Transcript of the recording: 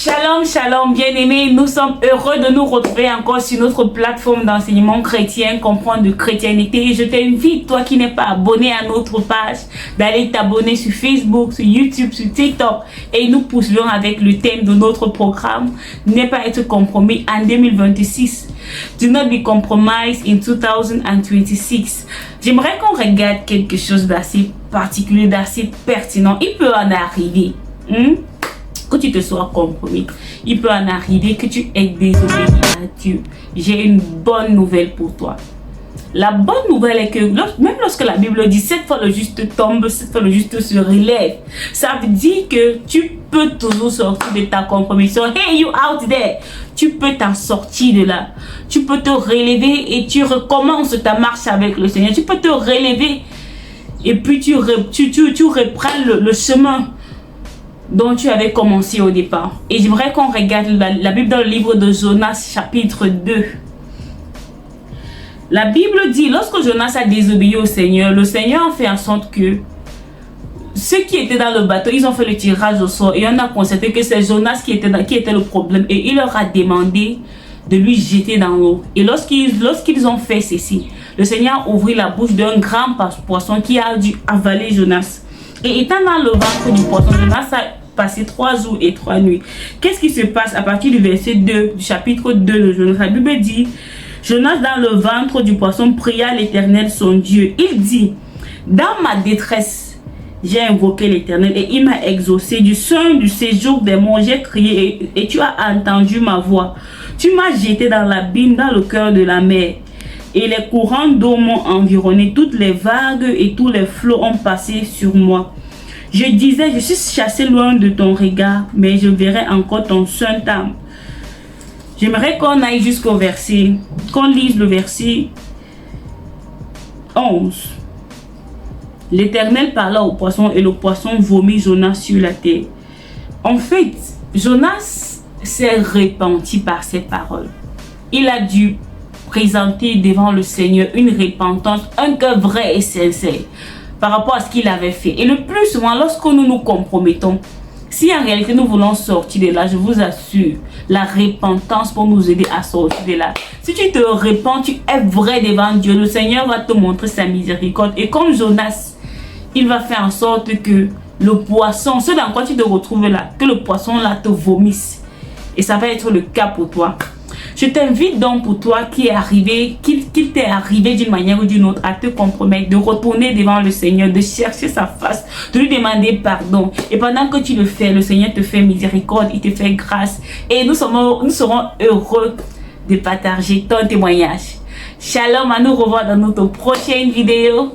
Shalom, shalom, bien-aimés. Nous sommes heureux de nous retrouver encore sur notre plateforme d'enseignement chrétien, comprendre de chrétienté. Je t'invite, toi qui n'es pas abonné à notre page, d'aller t'abonner sur Facebook, sur YouTube, sur TikTok. Et nous poursuivons avec le thème de notre programme, ne pas être compromis en 2026. Do not be compromised in 2026. J'aimerais qu'on regarde quelque chose d'assez particulier, d'assez pertinent. Il peut en arriver. Que tu te sois compromis, il peut en arriver que tu aies désobéi à Dieu. J'ai une bonne nouvelle pour toi. La bonne nouvelle est que même lorsque la Bible dit 7 fois le juste tombe, 7 fois le juste se relève, ça veut dire que tu peux toujours sortir de ta compromission. Hey, you out there, tu peux t'en sortir de là. Tu peux te relever et tu recommences ta marche avec le Seigneur. Tu peux te relever et puis tu reprends le chemin dont tu avais commencé au départ. Et j'aimerais qu'on regarde la Bible dans le livre de Jonas chapitre 2. La Bible dit, lorsque Jonas a désobéi au Seigneur, le Seigneur a fait en sorte que ceux qui étaient dans le bateau, ils ont fait le tirage au sort et on a constaté que c'est Jonas qui était le problème et il leur a demandé de lui jeter dans l'eau. Et lorsqu'ils ont fait ceci, le Seigneur a ouvert la bouche d'un grand poisson qui a dû avaler Jonas. Et étant dans le ventre du poisson, Jonas a passé 3 jours et 3 nuits. Qu'est-ce qui se passe à partir du verset 2 du chapitre 2 de Jonas? La Bible dit, Jonas dans le ventre du poisson pria l'Éternel son Dieu. Il dit, dans ma détresse, j'ai invoqué l'Éternel et il m'a exaucé. Du sein du séjour des morts, j'ai crié et tu as entendu ma voix. Tu m'as jeté dans l'abîme, dans le cœur de la mer. Et les courants d'eau m'ont environné, toutes les vagues et tous les flots ont passé sur moi. Je disais, je suis chassé loin de ton regard, mais je verrai encore ton saint âme. J'aimerais qu'on aille jusqu'au verset, qu'on lise le verset 11. L'Éternel parla au poisson et le poisson vomit Jonas sur la terre. En fait, Jonas s'est repenti par ses paroles. Il a dû présenter devant le Seigneur une repentance, un cœur vrai et sincère par rapport à ce qu'il avait fait. Et le plus souvent, lorsque nous nous compromettons, si en réalité nous voulons sortir de là, je vous assure, la repentance pour nous aider à sortir de là. Si tu te repens, tu es vrai devant Dieu, le Seigneur va te montrer sa miséricorde. Et comme Jonas, il va faire en sorte que le poisson, ce dans quoi tu te retrouves là, que le poisson là te vomisse. Et ça va être le cas pour toi. Je t'invite donc pour toi qui est arrivé, qu'il t'est arrivé d'une manière ou d'une autre à te compromettre, de retourner devant le Seigneur, de chercher sa face, de lui demander pardon. Et pendant que tu le fais, le Seigneur te fait miséricorde, il te fait grâce. Et nous serons heureux de partager ton témoignage. Shalom, à nous revoir dans notre prochaine vidéo.